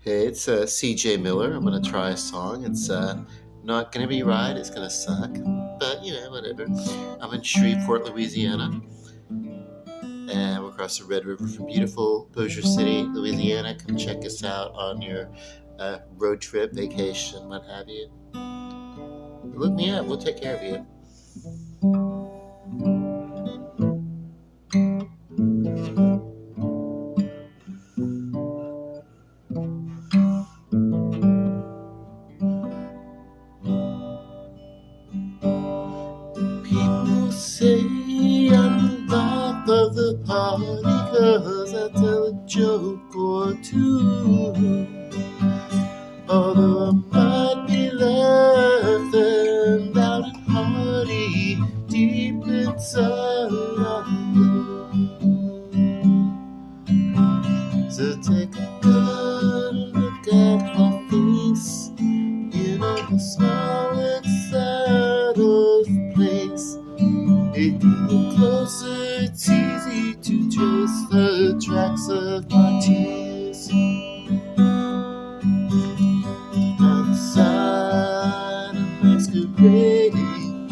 Hey, it's CJ Miller. I'm going to try a song. It's not going to be right. It's going to suck. But, whatever. I'm in Shreveport, Louisiana. And we're across the Red River from beautiful Bossier City, Louisiana. Come check us out on your road trip, vacation, what have you. Look me up. We'll take care of you. People say I'm the life of the party 'cause I tell a joke or two. Although I might be laughing loud and hearty deep inside of you. So take a good look at my face. You know the smile inside of the place. If you look closer, it's easy to trace the tracks of my tears. Outside, I'm masquerading.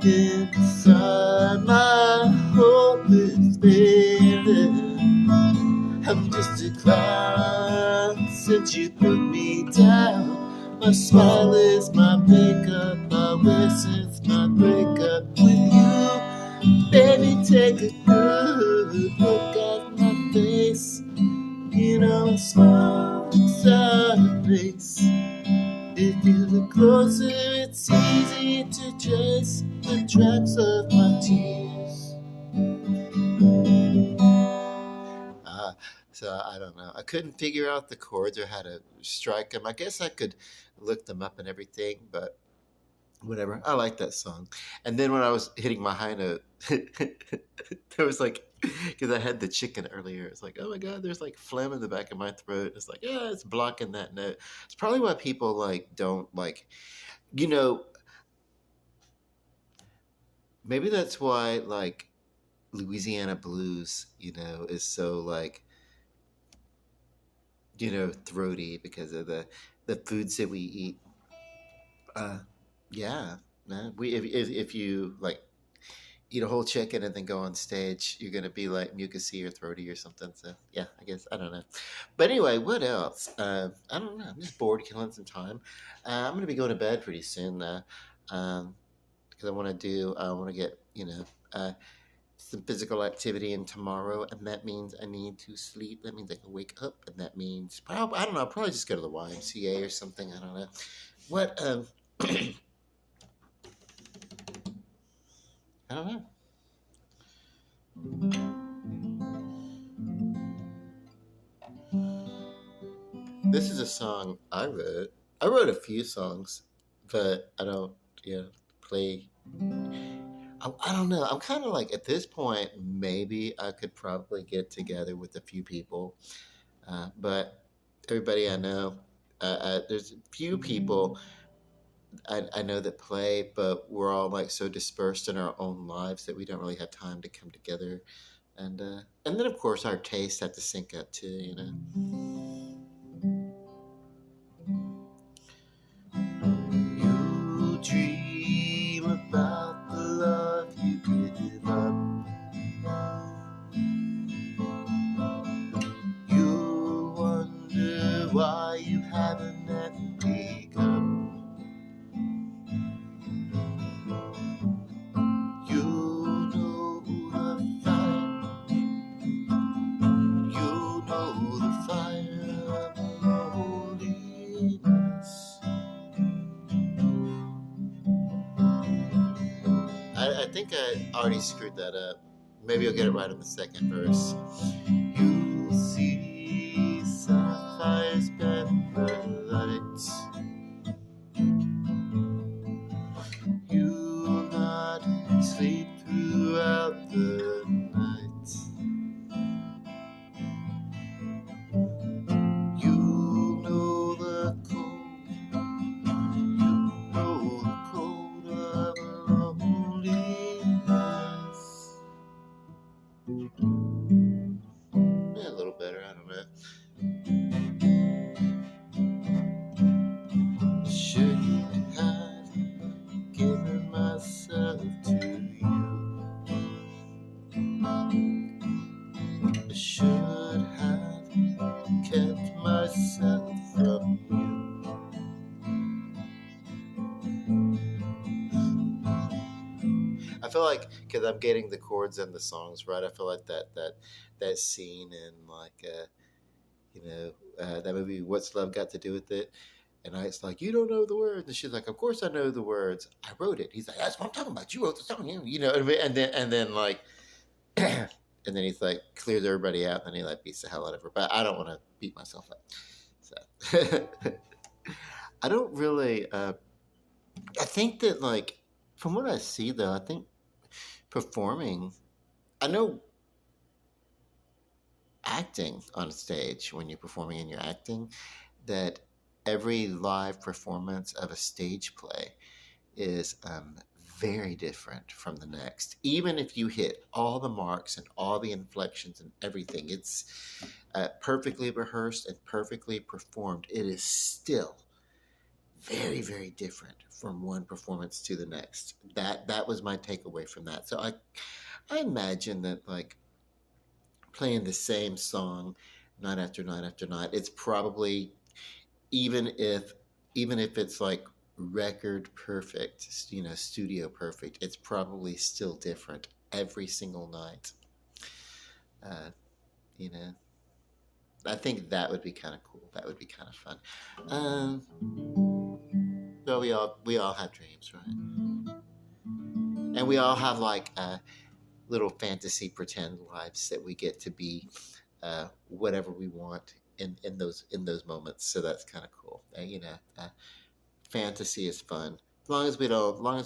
Inside, my hope is fading. I'm just a clown since you put me down. My smile is my makeup, my wear since my breakup with you. Baby, take a good look at my face. You know I smile inside a place. If you look closer, it's easy to trace the tracks of my tears. So I don't know. I couldn't figure out the chords or how to strike them. I guess I could look them up and everything, but whatever. I like that song. And then when I was hitting my high note, there was like, because I had the chicken earlier, it's like, oh my God, there's like phlegm in the back of my throat. It's like, yeah, it's blocking that note. It's probably why people like don't like, you know, maybe that's why like Louisiana blues, is so like, throaty because of the foods that we eat. Uh, yeah, man. If you like eat a whole chicken and then go on stage, you're gonna be like mucusy or throaty or something. So yeah, I guess I don't know. But anyway, what else? I don't know. I'm just bored, killing some time. I'm gonna be going to bed pretty soon, um, because I want to get some physical activity in tomorrow, and that means I need to sleep. That means I can wake up, and that means probably I don't know. I'll probably just go to the YMCA or something. I don't know. What? I don't know. This is a song I wrote. I wrote a few songs, but I don't, play. I don't know. I'm kind of like at this point, maybe I could probably get together with a few people, but everybody I know, there's a few people I know that play, but we're all like so dispersed in our own lives that we don't really have time to come together. And then of course our tastes have to sync up too, You dream about the love you give up. You wonder why you haven't let me wake up. You know the fire. You know the fire of loneliness. I think I already screwed that up. Maybe I'll get it right on the second verse. You see sapphire's pepper lights. You'll not sleep throughout the night. You know the cold. You know the cold of loneliness. Yeah, a little better. I don't know. feel like because I'm getting the chords and the songs right, I feel like that scene in like that movie, What's Love Got to Do with It? And Ike's like, you don't know the words, and she's like, of course I know the words. I wrote it. He's like, that's what I'm talking about. You wrote the song, you know. And then like, and then he's like clears everybody out, and then he like beats the hell out of her. But I don't want to beat myself up. So I don't really. I think that like from what I see though, I think performing. I know acting on stage when you're performing and you're acting that every live performance of a stage play is very different from the next. Even if you hit all the marks and all the inflections and everything, it's perfectly rehearsed and perfectly performed. It is still very, very different from one performance to the next. That was my takeaway from that. So I imagine that like playing the same song night after night after night, it's probably even if it's like record perfect, studio perfect, it's probably still different every single night. Uh, you know, I think that would be kind of cool. That would be kind of fun. Well, we all have dreams, right? And we all have like little fantasy pretend lives that we get to be whatever we want in those moments. So that's kind of cool. Fantasy is fun as long as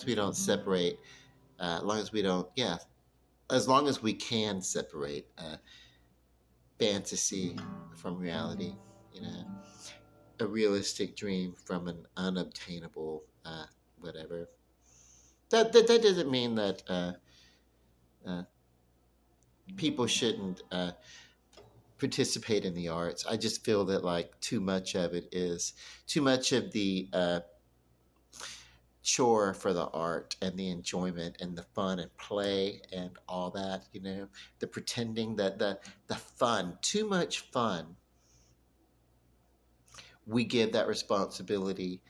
we don't separate. As long as we don't, yeah, as long as we can separate fantasy from reality. You know, a realistic dream from an unobtainable whatever. That doesn't mean that uh, people shouldn't participate in the arts. I just feel that like too much of it is too much of the chore for the art and the enjoyment and the fun and play and all that. The pretending that the fun, too much fun. We give that responsibility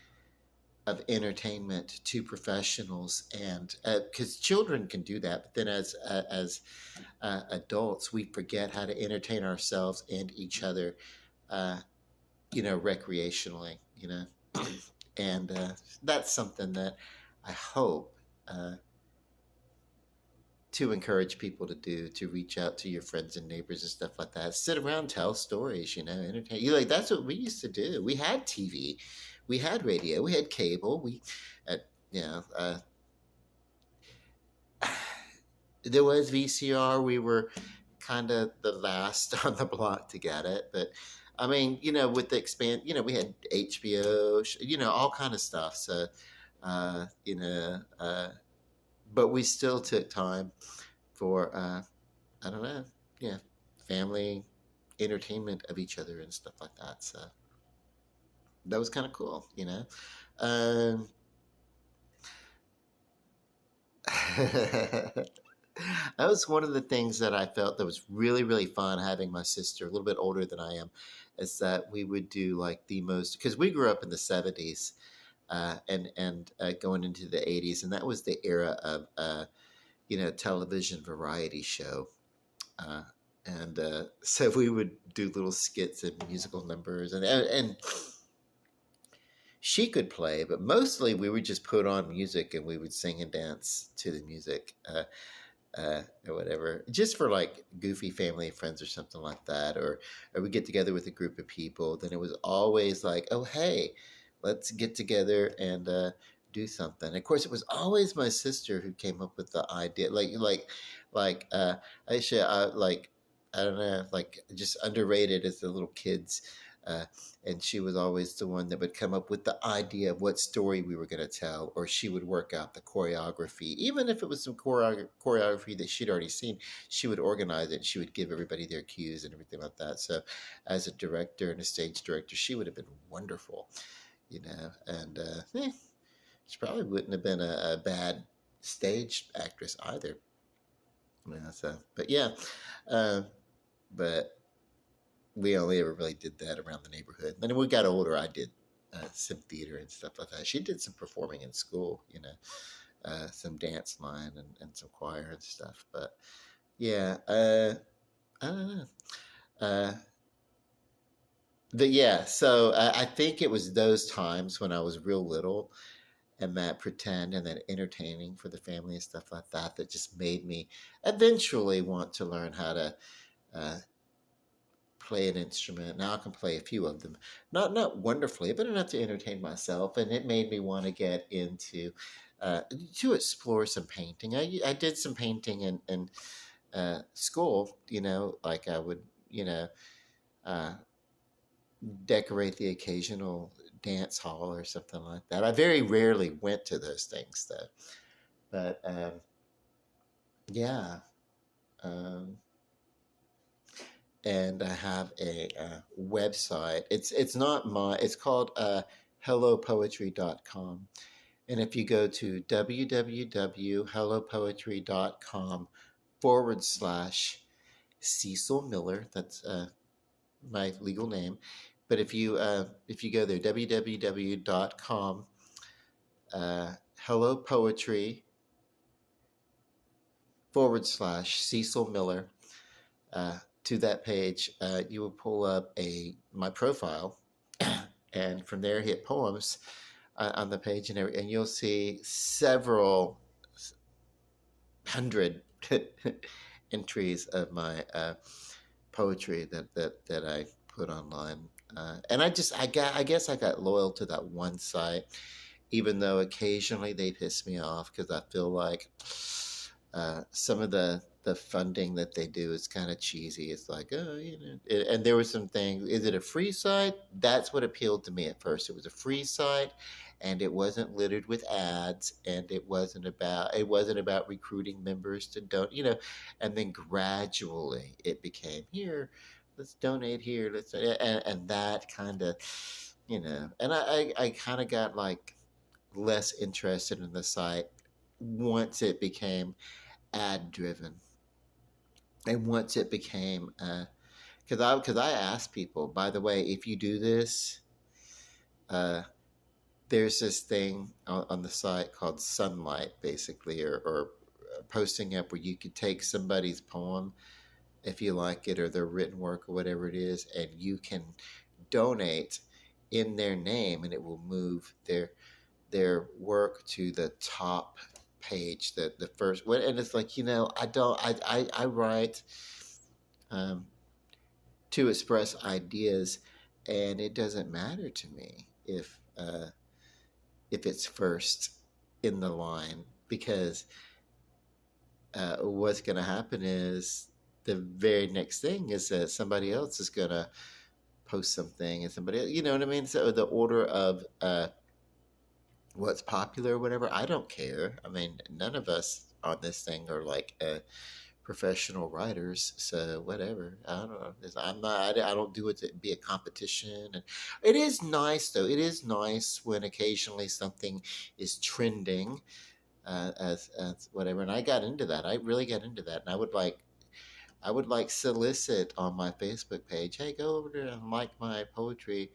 of entertainment to professionals, and because children can do that, but then as adults we forget how to entertain ourselves and each other recreationally. And that's something that I hope to encourage people to do, to reach out to your friends and neighbors and stuff like that. Sit around, tell stories, entertain you. Like that's what we used to do. We had TV, we had radio, we had cable. We, you know, there was VCR. We were kind of the last on the block to get it, but I mean, with the expand, we had HBO, all kind of stuff. So, uh, you know, uh, but we still took time for I don't know, yeah, family entertainment of each other and stuff like that. So that was kind of cool. Um, that was one of the things that I felt that was really, really fun having my sister, a little bit older than I am, is that we would do like the most, because we grew up in the 70s and going into the 80s, and that was the era of television variety show. Uh, and so we would do little skits and musical numbers, and she could play, but mostly we would just put on music and we would sing and dance to the music. Or whatever, just for like goofy family and friends or something like that, or we get together with a group of people. Then it was always like, oh hey, let's get together and do something. Of course, it was always my sister who came up with the idea, like Aisha, like I don't know, like just underrated as the little kids. Uh, and she was always the one that would come up with the idea of what story we were going to tell, or she would work out the choreography. Even if it was some choreography that she'd already seen, she would organize it. She would give everybody their cues and everything like that. So, as a director and a stage director, she would have been wonderful, and she probably wouldn't have been a bad stage actress either. So, but yeah, uh, but we only ever really did that around the neighborhood. And then when we got older, I did some theater and stuff like that. She did some performing in school, some dance line and some choir and stuff. But yeah, I don't know. Uh, yeah, so I think it was those times when I was real little and that pretend and that entertaining for the family and stuff like that that just made me eventually want to learn how to uh, play an instrument. Now I can play a few of them, not wonderfully, but enough to entertain myself. And it made me want to get into uh, to explore some painting. I did some painting in school. You know, like I would uh, decorate the occasional dance hall or something like that. I very rarely went to those things though. But yeah. Um, and I have a website. It's not my. It's called hellopoetry.com. And if you go to www.hellopoetry.com / Cecil Miller, that's my legal name. But if you go there, www.com hellopoetry / Cecil Miller, to that page, you will pull up a my profile, and from there hit poems on the page, and you'll see several hundred entries of my poetry that I put online. And I guess I got loyal to that one site, even though occasionally they piss me off because I feel like some of the funding that they do is kind of cheesy. It's like, oh, and there was some things. Is it a free site? That's what appealed to me at first. It was a free site, and it wasn't littered with ads, and it wasn't about recruiting members to don't, and then gradually it became here. Let's donate here. And that kind of, and I kind of got like less interested in the site once it became ad driven, and once it became because I asked people, by the way, if you do this, uh, there's this thing on the site called sunlight, basically, or posting up where you could take somebody's poem if you like it, or their written work or whatever it is, and you can donate in their name, and it will move their work to the top page, the first one. And it's like, I write um, to express ideas, and it doesn't matter to me if it's first in the line, because what's going to happen is the very next thing is that somebody else is going to post something, and somebody, you know what I mean? So the order of what's popular or whatever, I don't care. I mean, none of us on this thing are like professional writers, so whatever. I don't know. I'm not. I don't do it to be a competition. And it is nice though. It is nice when occasionally something is trending, as whatever. And I got into that. I really got into that, and I would like solicit on my Facebook page, hey, go over there and like my poetry,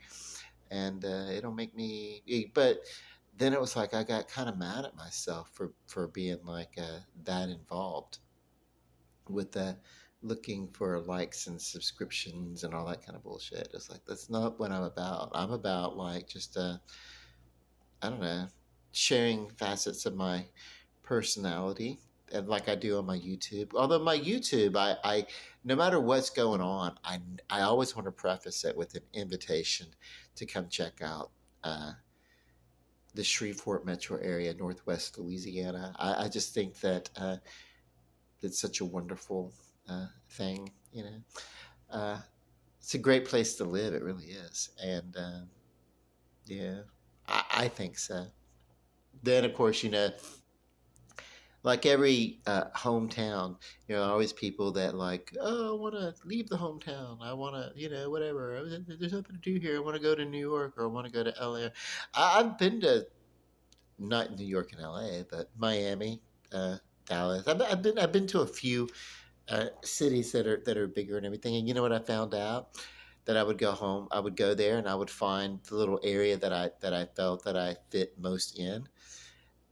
and it'll make me. But then it was like I got kind of mad at myself for being like that involved with that, looking for likes and subscriptions and all that kind of bullshit. It's like that's not what I'm about. I'm about like just I don't know, sharing facets of my personality, and like I do on my YouTube. Although my YouTube, I no matter what's going on, I always want to preface it with an invitation to come check out the Shreveport metro area, Northwest Louisiana. I just think that it's such a wonderful thing. Uh, it's a great place to live. It really is, and yeah, I think so. Then, of course, like every hometown, always people that like, oh, I want to leave the hometown. I want to, whatever. There's nothing to do here. I want to go to New York, or I want to go to LA. I've been to not New York and LA, but Miami, Dallas. I've been to a few cities that are bigger and everything. And you know what I found out? That I would go home, I would go there, and I would find the little area that I felt that I fit most in,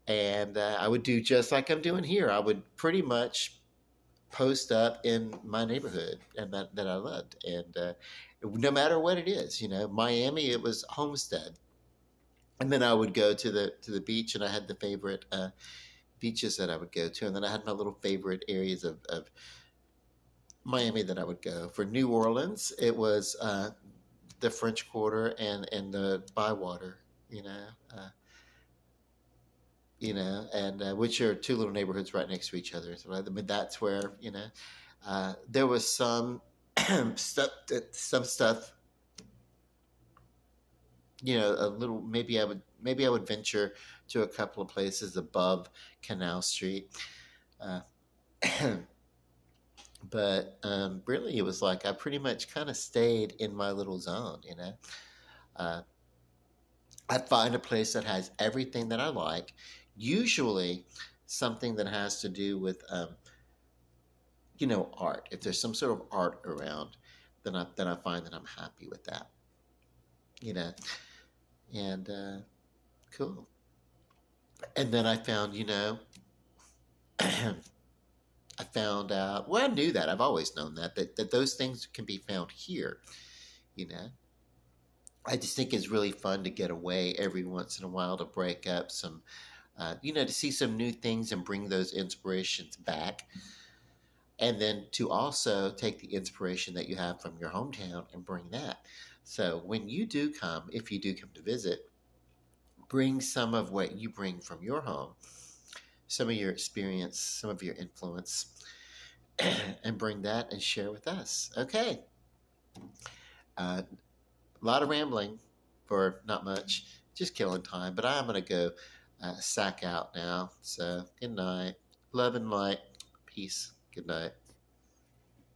And I would do just like I'm doing here. I would pretty much post up in my neighborhood and that I loved. And no matter what it is, Miami, it was Homestead. And then I would go to the beach, and I had the favorite beaches that I would go to, and then I had my little favorite areas of Miami that I would go. For New Orleans, it was the French Quarter and the Bywater, you know, uh, and which are two little neighborhoods right next to each other. So I mean, that's where there was some some stuff, a little. Maybe I would venture to a couple of places above Canal Street. Uh, but really, it was like I pretty much kind of stayed in my little zone. Uh, I'd find a place that has everything that I like, usually something that has to do with, art. If there's some sort of art around, then I find that I'm happy with that, you know, and cool. And then I found, I found out. Well, I knew that. I've always known that those things can be found here. You know, I just think it's really fun to get away every once in a while to break up some, to see some new things and bring those inspirations back. And then to also take the inspiration that you have from your hometown and bring that. So when you do come, if you do come to visit, bring some of what you bring from your home, some of your experience, some of your influence, and bring that and share with us. Okay. A lot of rambling for not much, just killing time. But I'm going to go sack out now. So good night. Love and light. Peace. Good night.